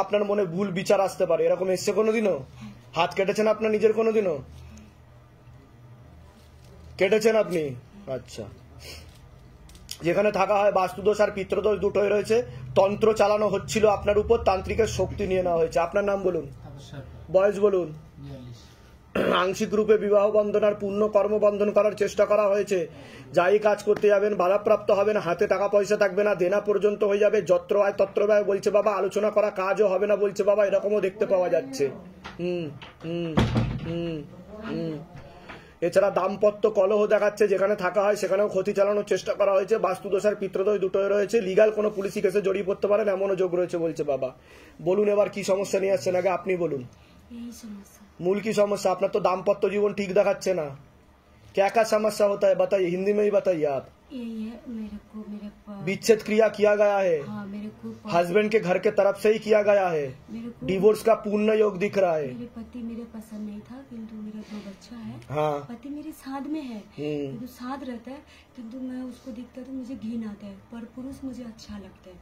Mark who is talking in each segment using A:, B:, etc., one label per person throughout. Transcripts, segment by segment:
A: আপনার মনে ভুল বিচার আসতে পারে, এরকম এসছে কোনোদিনও? হাত কেটেছেন আপনার নিজের কোনোদিনও? কেটেছেন আপনি? আচ্ছা। যেখানে থাকা হয় বাস্তুদোষ আর পিতৃদোষ দুটোই রয়েছে, তন্ত্র চালানো হচ্ছিল আপনার উপর, তান্ত্রিকের শক্তি নিয়ে নেওয়া হয়েছে। আপনার নাম বলুন, বয়স বলুন। আংশিক রূপে বিবাহ বন্ধন আর পূর্ণ কর্ম বন্ধন করার চেষ্টা করা হয়েছে। যাই কাজ করতে যাবেন বাধাপ্রাপ্ত হবেন, হাতে টাকা পয়সা থাকবে না, দেনা পর্যন্ত হয়ে যাবে, যত্র আয় তত্র ব্যয় বলছে বাবা, আলোচনা করা কাজও হবে না বলছে বাবা, এরকমও দেখতে পাওয়া যাচ্ছে। এছাড়া দাম্পত্য কলহ দেখাচ্ছে, যেখানে থাকা হয় সেখানেও ক্ষতি চালানোর চেষ্টা করা হয়েছে, বাস্তুদোষ আর পিতৃদোষ দুটোই রয়েছে, লিগাল কোনো পুলিশি কেসে জড়িয়ে পড়তে পারেন এমনও যোগ রয়েছে বলছে বাবা। বলুন এবার কি সমস্যা নিয়ে আসছেন, আগে আপনি বলুন। मूल की समस्या अपना तो दाम्पत्य जीवन ठीक दिखाচ্ছে ना, क्या क्या समस्या होता है बताइए, हिंदी में ही बताइए आप।
B: यही है मेरे
A: विच्छेद क्रिया किया गया है,
B: हाँ, मेरे को
A: हस्बैंड के घर के तरफ से ही किया गया है,
B: मेरे को
A: डिवोर्स का पूर्ण योग दिख रहा है।
B: मेरे पति मेरे पसंद नहीं था, किंतु मेरा 2 बच्चा है।
A: हाँ।
B: पति मेरे साथ में है, किंतु साथ रहता है, किंतु मैं उसको देखता तो मुझे घिन आता है, पर पुरुष मुझे अच्छा लगता है।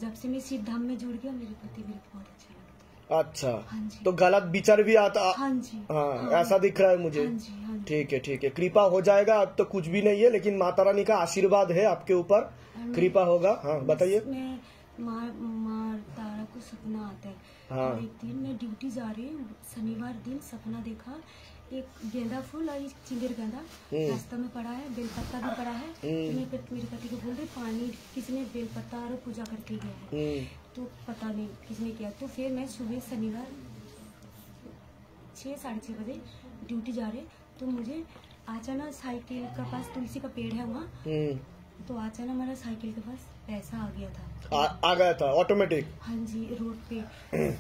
B: जब से मैं शिव धाम में जुड़ गया, मेरे पति मेरे को बहुत अच्छा लगता है।
A: अच्छा,
B: हाँ जी।
A: तो गलत विचार भी आता?
B: हाँ जी।
A: हाँ, ऐसा दिख रहा है मुझे।
B: हाँ जी, हाँ जी।
A: ठीक है ठीक है, कृपा हो जाएगा। अब तो कुछ भी नहीं है, लेकिन माता रानी का आशीर्वाद है आपके ऊपर, कृपा होगा। हाँ बताइए।
B: मैं माँ तारा को सपना आता है।
A: हाँ।
B: और एक दिन मैं ड्यूटी जा रही हूँ, शनिवार दिन सपना देखा, एक गेंदा फूल और एक चिंगर गेंदा रास्ता में पड़ा है, बेलपत्ता भी पड़ा है। तो मैं मेरे पति को बोल रही पानी किसने बेलपत्ता और पूजा करके गया है, तो पता नहीं किसने किया। तो फिर मैं सुबह शनिवार 6 साढ़े 6 बजे ड्यूटी जा रहे, तो मुझे अचानक साइकिल का पास तुलसी का पेड़ है वहाँ, तो अचानक हमारा साइकिल के पास पैसा आ गया था।
A: आ गया था ऑटोमेटिक?
B: हाँ जी, रोड पे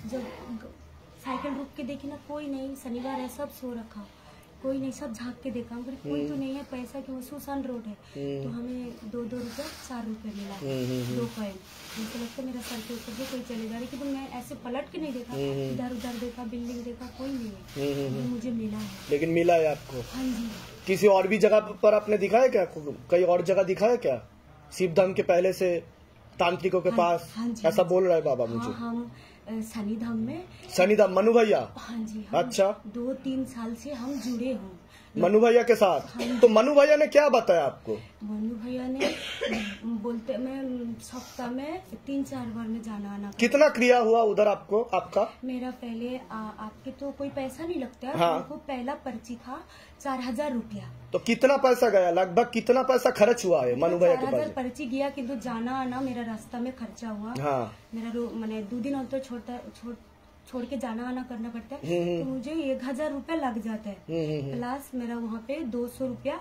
B: जब साइकिल रुक के देखी ना, कोई नहीं, शनिवार है, सब सो रखा, कोई नहीं, सब झांक के देखा, कोई तो नहीं है, पैसा क्यों, सुनसान रोड है। तो हमें 2 रुपया 4 रुपये मिला, 2 कॉइन। मुझे लगता है मेरा सर के ऊपर से कोई चले जा रही, क्योंकि मैं ऐसे पलट के नहीं देखा, इधर उधर देखा, बिल्डिंग देखा, कोई नहीं है, मुझे मिला है।
A: लेकिन मिला है आपको?
B: हाँ जी।
A: किसी और भी जगह पर आपने दिखा है क्या, कहीं और जगह दिखा है क्या शिवधाम के पहले से तांत्रिकों के पास?
B: हाँ जी,
A: ऐसा बोल रहा है बाबा मुझे।
B: हाँ, हम शनिधाम में,
A: शनिधाम मनु भैया?
B: हाँ जी।
A: अच्छा,
B: 2-3 साल से हम जुड़े हूँ
A: मनु भैया के साथ। तो मनु भैया ने क्या बताया आपको?
B: मनु भैया ने बोलते, मैं सप्ताह में 3-4 बार में जाना आना।
A: कितना क्रिया हुआ उधर आपको? आपका
B: मेरा पहले आपके तो कोई पैसा नहीं लगता है।
A: हाँ।
B: मेरे को पहला पर्ची था 4000 रुपया।
A: तो कितना पैसा गया, लगभग कितना पैसा खर्च हुआ है मनु भैया के
B: 4000
A: पास?
B: पर्ची गया, किंतु जाना आना मेरा रास्ता में खर्चा हुआ।
A: हाँ।
B: मेरा मैंने 2 दिन अंतर छोड़ के जाना आना करना पड़ता है, तो मुझे 1000 रुपया लग जाता है। प्लस मेरा वहाँ पे 200 रुपया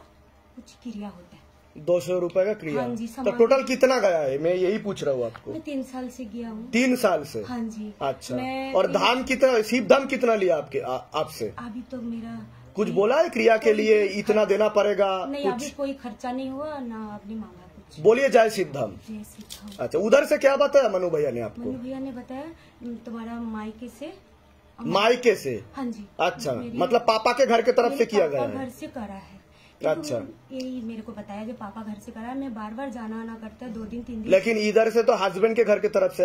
B: कुछ क्रिया होता है।
A: 200 रुपए का क्रिया?
B: हाँ जी।
A: तो टोटल कितना गया है, मैं यही पूछ रहा हूँ आपको।
B: मैं 3 साल से गया हूँ।
A: 3 साल से?
B: हाँ जी।
A: अच्छा,
B: मैं
A: और धाम कितना, शिव धाम कितना लिया आपके आपसे?
B: अभी तो मेरा
A: कुछ बोला है क्रिया के लिए इतना देना पड़ेगा?
B: नहीं,
A: कुछ
B: अभी कोई खर्चा नहीं हुआ ना, आपने मांगा कुछ।
A: बोलिए जय शिव धाम।
B: जय श्री राम।
A: अच्छा, उधर से क्या बताया मनु भैया ने आपको?
B: मनु भैया ने बताया तुम्हारा मायके से।
A: मायके से?
B: हाँ जी।
A: अच्छा, मतलब पापा के घर के तरफ से किया गया
B: पापा
A: है?
B: घर से करा है।
A: अच्छा।
B: यही मेरे को बताया जो पापा घर से करा है। मैं बार बार जाना आना करता है, 2 दिन 3 दिन।
A: लेकिन इधर से तो हस्बैंड के घर की तरफ से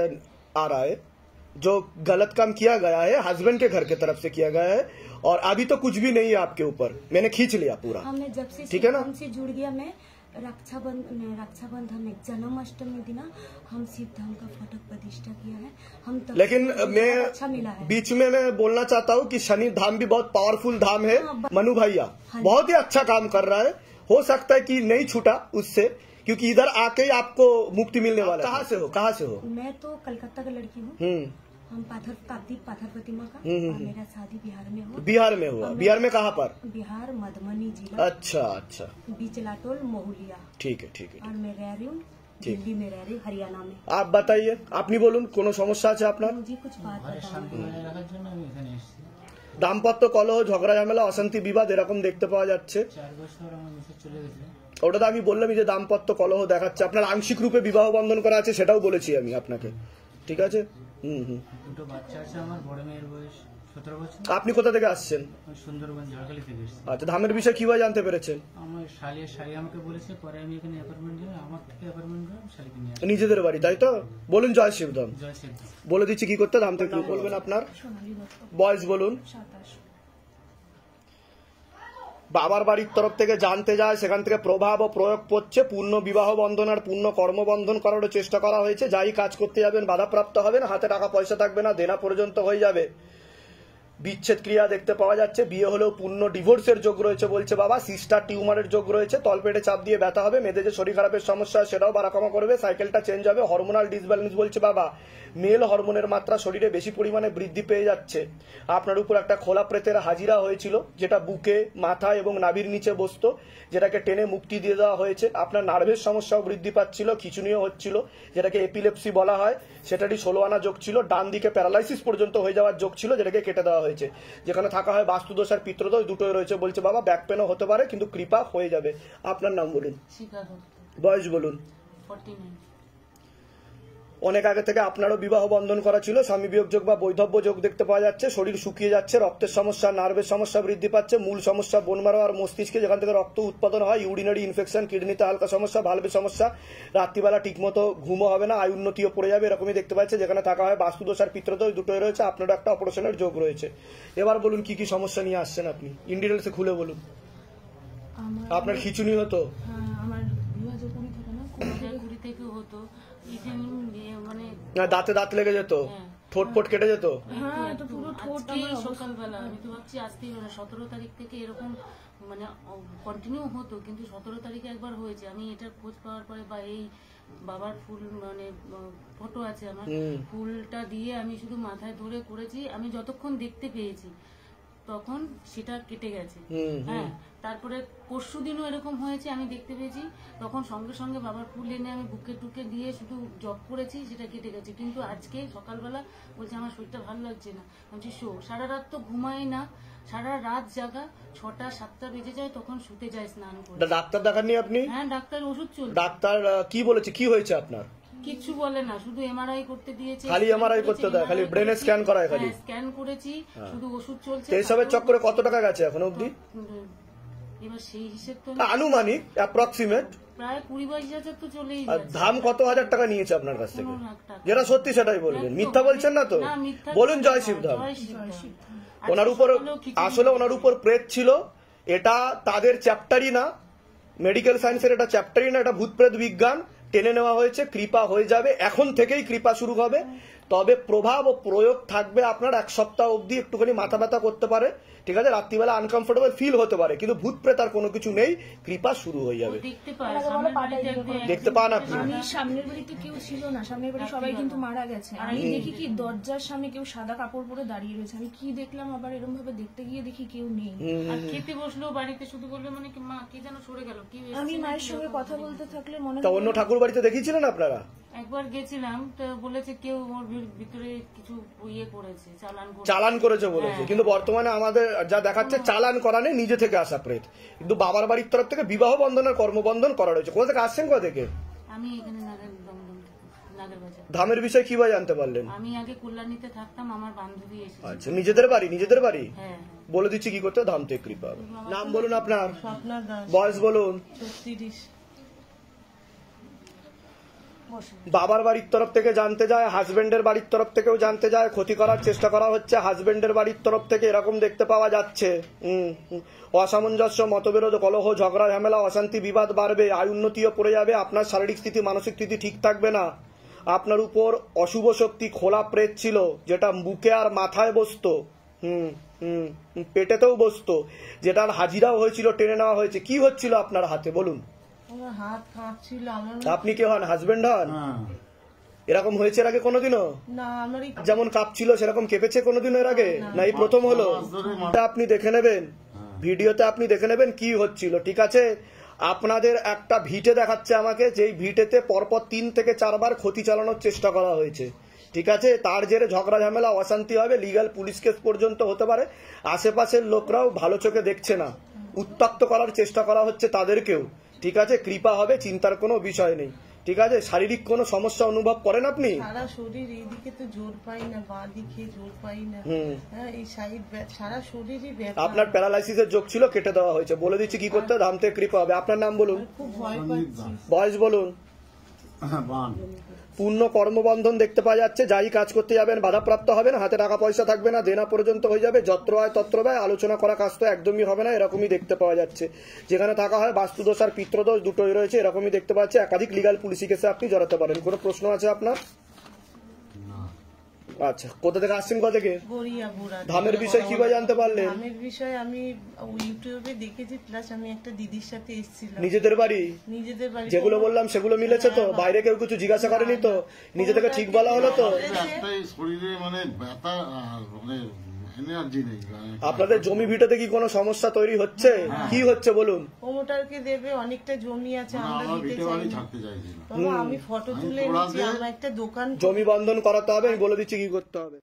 A: आ रहा है, जो गलत काम किया गया है हस्बैंड के घर की तरफ से किया गया है, और अभी तो कुछ भी नहीं है आपके ऊपर, मैंने खींच लिया पूरा।
B: हमने जब से
A: ठीक है ना?
B: हमसे जुड़ गया, मैं रक्षाबंधन में जन्माष्टमी दिन हम शिव धाम का फटक प्रतिष्ठा किया है। हम तब
A: लेकिन मैं
B: अच्छा मिला है।
A: बीच में मैं बोलना चाहता हूँ कि शनि धाम भी बहुत पावरफुल धाम है।
B: हाँ,
A: मनु भैया
B: हाँ,
A: बहुत ही अच्छा काम कर रहा है, हो सकता है कि नहीं छूटा उससे, क्योंकि इधर आके ही आपको मुक्ति मिलने वाला है। कहाँ से हो? कहाँ से हो?
B: मैं तो कलकत्ता का लड़की हूँ। हम काकद्वीप पाथर प्रतिमा का, और मेरा शादी बिहार में हुआ।
A: बिहार में हुआ? बिहार में कहाँ पर?
B: बिहार मधुबनी जिला।
A: अच्छा अच्छा,
B: बीचलाटोल मोहुलिया।
A: ठीक है ठीक है।
B: और मैं रह रही हूँ दिल्ली में, रह रही हूँ हरियाणा में।
A: आप बताइए, আপনি বলুন কোন সমস্যা আছে আপনার?
B: मुझे कुछ बात बताओ।
A: দাম্পত্য কলহ, ঝগড়া ঝামেলা, অশান্তি, বিবাদ এরকম দেখতে পাওয়া যাচ্ছে।
C: 4 বছর আমার মিসেস চলে গেছে।
A: ওটা তো আমি বললামই যে দাম্পত্য কলহ দেখাচ্ছে, আপনার আংশিক রূপে বিবাহ বন্ধন করা আছে, সেটাও বলেছি আমি আপনাকে। ঠিক আছে।
C: 2টো বাচ্চা আছে আমার, বড় মেয়ের বয়স 17 বছর।
A: আপনি কোথা থেকে আসছেন?
C: আমি সুন্দরবন ঝাড়খালি থেকে এসেছি।
A: আচ্ছা, ধামের বিষয়ে কিভাবে জানতে পেরেছেন?
C: আমার শালি আমাকে বলেছে, পরে আমি এখানে অ্যাপার্টমেন্ট নিয়ে আমার থেকে অ্যাপার্টমেন্ট করে শালিকে নিয়ে আসি।
A: নিজেদের বাড়ি, তাই তো? বলুন জয় শিবধাম।
C: জয় সিদ্ধ।
A: বলে দিচ্ছি কি করতে, ধাম থেকে বলবেন আপনার
B: সোনালী দত্ত,
A: বয়স বলুন।
B: 27।
A: বাবার বাড়ির তরফ থেকে জানতে যায়, সেখান থেকে প্রভাব ও প্রয়োগ করছে, পূর্ণ বিবাহ বন্ধন আর পূর্ণ কর্মবন্ধন করারও চেষ্টা করা হয়েছে। যাই কাজ করতে যাবেন বাধাপ্রাপ্ত হবেন, হাতে টাকা পয়সা থাকবে না, দেনা পর্যন্ত হয়ে যাবে। বিচ্ছেদ ক্রিয়া দেখতে পাওয়া যাচ্ছে, বিয়ে হলেও পূর্ণ ডিভোর্সের যোগ রয়েছে বলছে বাবা। সিস্টার টিউমারের যোগ রয়েছে, তলপেটে চাপ দিয়ে ব্যথা হবে, মেয়েদের যে শরীর খারাপের সমস্যা সেটাও বাড়াকমা করবে, সাইকেলটা চেঞ্জ হবে, হরমোনাল ডিসব্যালেন্স বলছে বাবা। মেল হরমোনের মাত্রা শরীরে বেশি পরিমাণে বৃদ্ধি পেয়ে যাচ্ছে। আপনার উপর একটা খোলা প্রেতের হাজিরা হয়েছিল, যেটা বুকে, মাথা এবং নাভির নিচে বসতো, যেটাকে টেনে মুক্তি দিয়ে দেওয়া হয়েছে। আপনার নার্ভের সমস্যাও বৃদ্ধি পাচ্ছিল, খিচুনিও হচ্ছিল, যেটাকে এপিলেপসি বলা হয়, সেটারই 16 আনা যোগ ছিল। ডান দিকে প্যারালাইসিস পর্যন্ত হয়ে যাওয়ার যোগ ছিল, যেটাকে কেটে দেওয়া হয়েছে। যেখানে থাকা হয় বাস্তুদোষ আর পিত্রদোষ দুটোই রয়েছে বলছে বাবা। ব্যাক পেনও হতে পারে, কিন্তু কৃপা হয়ে যাবে। আপনার নাম বলুন,
D: শিখা দত্ত,
A: বয়স বলুন।
D: 49।
A: অনেক আগে থেকে আপনারও বিবাহ বন্ধন করা ছিল, স্বামী বিয়োগ যোগ বা বৈধব্য যোগ দেখতে পাওয়া যাচ্ছে। শরীর শুকিয়ে যাচ্ছে, রক্তের সমস্যা, নার্ভের সমস্যা বৃদ্ধি পাচ্ছে। মূল সমস্যা বোন মারো আর মস্তিষ্কে, যেখান থেকে রক্ত উৎপাদন হয়। ইউরিনারি ইনফেকশন, কিডনিতে হালকা সমস্যা, ভালভের সমস্যা, রাত্রিবেলা ঠিকমতো ঘুমও হবে না, আয় উন্নতিও পড়ে যাবে, এরকমই দেখতে পাচ্ছে। যেখানে থাকা হয় বাস্তুদোষ আর পিত্রদোষ দুটোই রয়েছে। আপনারও একটা অপারেশনের যোগ রয়েছে। এবার বলুন কি কি সমস্যা নিয়ে আসছেন আপনি, ইন ডিটেলসে খুলে বলুন। আপনার খিচুনি হতো?
B: হ্যাঁ, আমার বিবাহ যখনই থাকে না,
D: 2020 থেকে হতো। ইদানিং মানে
A: না, দাঁতে দাঁত লেগে যেত, ঠোঁট ফোট কেটে যেত?
B: হ্যাঁ, এটা পুরো ঠোঁট
D: আজকেই
B: আমার
D: সকালবেলা আমি তো ভাবছি আজকেই 17 তারিখ থেকে এরকম মানে কন্টিনিউ হতো, কিন্তু 17 তারিখে একবার হয়েছে। আমি এটা খোঁজ পাওয়ার পরে বা এই বাবার ফুল মানে ফটো আছে আমার, ফুলটা দিয়ে আমি শুধু মাথায় ধরে করেছি। আমি যতক্ষণ দেখতে পেয়েছি তখন সেটা কেটে গেছে। হ্যাঁ, তারপরে পরশু দিনও এরকম হয়েছে, আমি দেখতে পেয়েছি, তখন সঙ্গে সঙ্গে বাবার ফুল এনে আমি বুকে টুকে দিয়ে শুধু জপ করেছি, সেটা কেটে গেছে। কিন্তু আজকে সকালবেলা বলছে আমার শরীরটা ভালো লাগছে না। বলছি সারা রাত তো ঘুমাই না, সারা রাত জাগা, 6টা 7টা বেজে যায়, তখন শুতে যায় স্নান করে।
A: ডাক্তার দেখাননি আপনি?
D: হ্যাঁ, ডাক্তার ওষুধ চলছে।
A: ডাক্তার কি বলেছে, কি হয়েছে আপনার?
D: কিচ্ছু বলে না, শুধু এমআরআই করতে দিয়েছে।
A: খালি এমআরআই করতে দেয়, খালি ব্রেনে স্ক্যান করায়, খালি
D: স্ক্যান করেছি, শুধু ওষুধ চলছে।
A: এইসবের চক্করে কত টাকা গেছে এখন অবধি?
D: এবার সেই হিসেব তো
A: আনুমানিক অ্যাপ্রক্সিমেট
D: প্রায় 20-22 হাজার তো চলেই
A: আর
D: যাচ্ছে।
A: ধাম কত হাজার টাকা নিয়েছে আপনার কাছ থেকে?
D: 15 লাখ টাকা।
A: যেটা সত্যি সেটাই বলবেন, মিথ্যা বলছেন না তো?
D: না, মিথ্যা
A: বলুন
D: বলছি
A: জয়
D: না,
A: শিবধাম।
D: জয় শিবধাম।
A: ওনার উপর আসলে ওনার উপর প্রেত ছিল, এটা তাদের চ্যাপ্টারই না, মেডিকেল সায়েন্সের এটা চ্যাপ্টারই না, এটা ভূত প্রেত বিজ্ঞান টেনে নেওয়া হয়েছে। কৃপা হয়ে যাবে, এখন থেকেই কৃপা শুরু হবে। তবে প্রভাব ও প্রয়োগ থাকবে আপনার 1 সপ্তাহ অবধি। একটুখানি মাথা ব্যথা করতে পারে, ঠিক আছে, রাত্রিবেলা আনকমফোর্টেবল ফিল হতে পারে, কিন্তু ভূত প্রেত আর কোনো কিছু নেই, কৃপা শুরু হয়ে যাবে।
D: দেখতে পায়, সামনের বাড়িতে একদম
A: দেখতে পান আপনি?
E: আমি সামনের বাড়িতে কেউ ছিল না, সামনের বাড়ি সবাই কিন্তু মারা গেছে। আমি দেখি কি দরজার সামনে কেউ সাদা কাপড় পরে দাঁড়িয়ে রয়েছে। আমি কি দেখলাম, আবার এরকম ভাবে দেখতে গিয়ে দেখি কেউ নেই।
D: আর খেতে বসলো বাড়িতে, শুধু বলবে মানে কি মা কে যেন সরে গেল, কি হয়েছে?
E: আমি মায়ের সঙ্গে কথা বলতে থাকলে মনে
A: তা অন্য ঠাকুর বাড়িতে দেখিয়েছিলেন আপনারা?
D: একবার গেছিলাম তো বলেছে কেউ ওর ভিতরে কিছু ইয়ে করেছে,
A: চালান করেছে বলেছে, কিন্তু বর্তমানে আমাদের যা দেখাচ্ছে চালান করা নেই, নিজে থেকে আসা প্রেত। কিন্তু বাবার বাড়ির তরফ থেকে বিবাহ বন্ধনের কর্মবন্ধন করা রয়েছে। কোথা থেকে আসছেন, কোথা থেকে?
D: আমি এখানে নাগেরবাজার।
A: ধামের বিষয়ে কিভাবে জানতে পারলেন?
D: আমি আগে কল্যাণীতে থাকতাম, আমার বান্ধবী এসেছে।
A: আচ্ছা, নিজেদের বাড়ি? নিজেদের বাড়ি
D: হ্যাঁ,
A: বলে দিচ্ছি কি করতে, ধাম থেকে কৃপা হবে। নাম বলুন আপনার,
E: আপনার
A: বয়স বলুন।
E: 36।
A: বাবার বাড়ির তরফ থেকে জানতে যায়, হাজবেন্ডের বাড়ির তরফ থেকেও জানতে যায়, ক্ষতি করার চেষ্টা করা হচ্ছে হাজবেন্ডের বাড়ির তরফ থেকে, এরকম দেখতে পাওয়া যাচ্ছে। অসামঞ্জস্য, মতবিরোধ, কলহ, ঝগড়া, ঝামেলা, অশান্তি, বিবাদ বাড়বে, আয় উন্নতিও পড়ে যাবে। আপনার শারীরিক স্থিতি, মানসিক স্থিতি ঠিক থাকবে না। আপনার উপর অশুভ শক্তি খোলা প্রেত ছিল, যেটা বুকে আর মাথায় বসতো, পেটেতেও বসতো, যেটার হাজিরাও হয়েছিল, টেনে নেওয়া হয়েছে। কি হচ্ছিল আপনার হাতে বলুন?
E: আমার হাত কাঁপছিল। আমার
A: আপনি কে হন, হাজবেন্ড হন? এরকম হয়েছে এর আগে কোনোদিনও?
E: না, আমার
A: যেমন কাঁপছিল সেরকম কেঁপেছে কোনোদিন এর আগে? না, এই প্রথম হলো? আপনি দেখে নেবেন, ভিডিওতে আপনি দেখে নেবেন কি হচ্ছিল, ঠিক আছে? আপনাদের একটা ভিটে দেখাচ্ছে আমাকে, যেই ভিটেতে পরপর 3 থেকে 4 বার ক্ষতি চালানোর চেষ্টা করা হয়েছে, ঠিক আছে? তার জেরে ঝগড়া ঝামেলা, অশান্তি হবে, লিগ্যাল পুলিশ কেস পর্যন্ত হতে পারে। আশেপাশের লোকরাও ভালো চোখে দেখছে না, উত্তপ্ত করার চেষ্টা করা হচ্ছে তাদেরকেও, ঠিক আছে? কৃপা হবে, চিন্তার কোনো বিষয় নেই, ঠিক ঠিক আছে, শারীরিক কোনো সমস্যা অনুভব করেন আপনি?
F: সারা শরীর এইদিকে তো জোর পাই না, বাঁ দিকে জোর পাই না, হ্যাঁ এই সাইড সারা শরীরই ব্যথা।
A: আপনার প্যারালাইসিসের যোগ ছিল, কেটে দেওয়া হয়েছে। বলে দিচ্ছি কি করতে হবে, ধাম থেকে কৃপা হবে। আপনার নাম বলুন,
F: খুব ভয় পাচ্ছি।
A: বয়স বলুন। পূর্ণ কর্মবন্ধন দেখতে পাওয়া যাচ্ছে, যাই কাজ করতে যাবেন বাধাপ্রাপ্ত হবেন, হাতে টাকা পয়সা থাকবে না, দেনা পর্যন্ত হয়ে যাবে, যত্র হয় তত্র ব্যয়, আলোচনা করা কাজ তো একদমই হবে না, এরকমই দেখতে পাওয়া যাচ্ছে। যেখানে থাকা হয় বাস্তুদোষ আর পিত্রদোষ দুটোই রয়েছে, এরকমই দেখতে পাচ্ছি। একাধিক লিগাল পুলিশি কেসে আপনি জড়াতে পারেন। কোনো প্রশ্ন আছে আপনার? আচ্ছা, কোথা থেকে আসছেন? কোথা থেকে?
F: গড়িয়াপুরা।
A: ধামের বিষয় কি করে জানতে পারলেন?
F: ধামের বিষয় আমি ইউটিউবে দেখেছি, প্লাস আমি একটা দিদির সাথে এসেছিলাম।
A: নিজেদের বাড়ি
F: নিজেদের বাড়ি
A: যেগুলো বললাম সেগুলো মিলেছে তো? বাইরে কেউ কিছু জিজ্ঞাসা করেনি তো? নিজে থেকে ঠিক বলা হলো তো?
G: একটাই শরীরে মানে ব্যথা আর মানে এনার্জি নেই।
A: আপনাদের জমি ভিটাতে কি কোনো সমস্যা তৈরি হচ্ছে? কি হচ্ছে বলুন?
F: প্রমোটারকে দেবে, অনেকটা জমি আছে, আমরা
G: আমার
F: দিতে
G: ভিটে
F: চাই
G: বাড়ি
F: না।
G: ছাড়তে চাইছি না।
F: বাবা আমি ফটো তুলে এনেছি, আমরা একটা দোকান
A: জমি বন্ধন করাতে হবে, আমি বলে দিচ্ছি কি করতে হবে।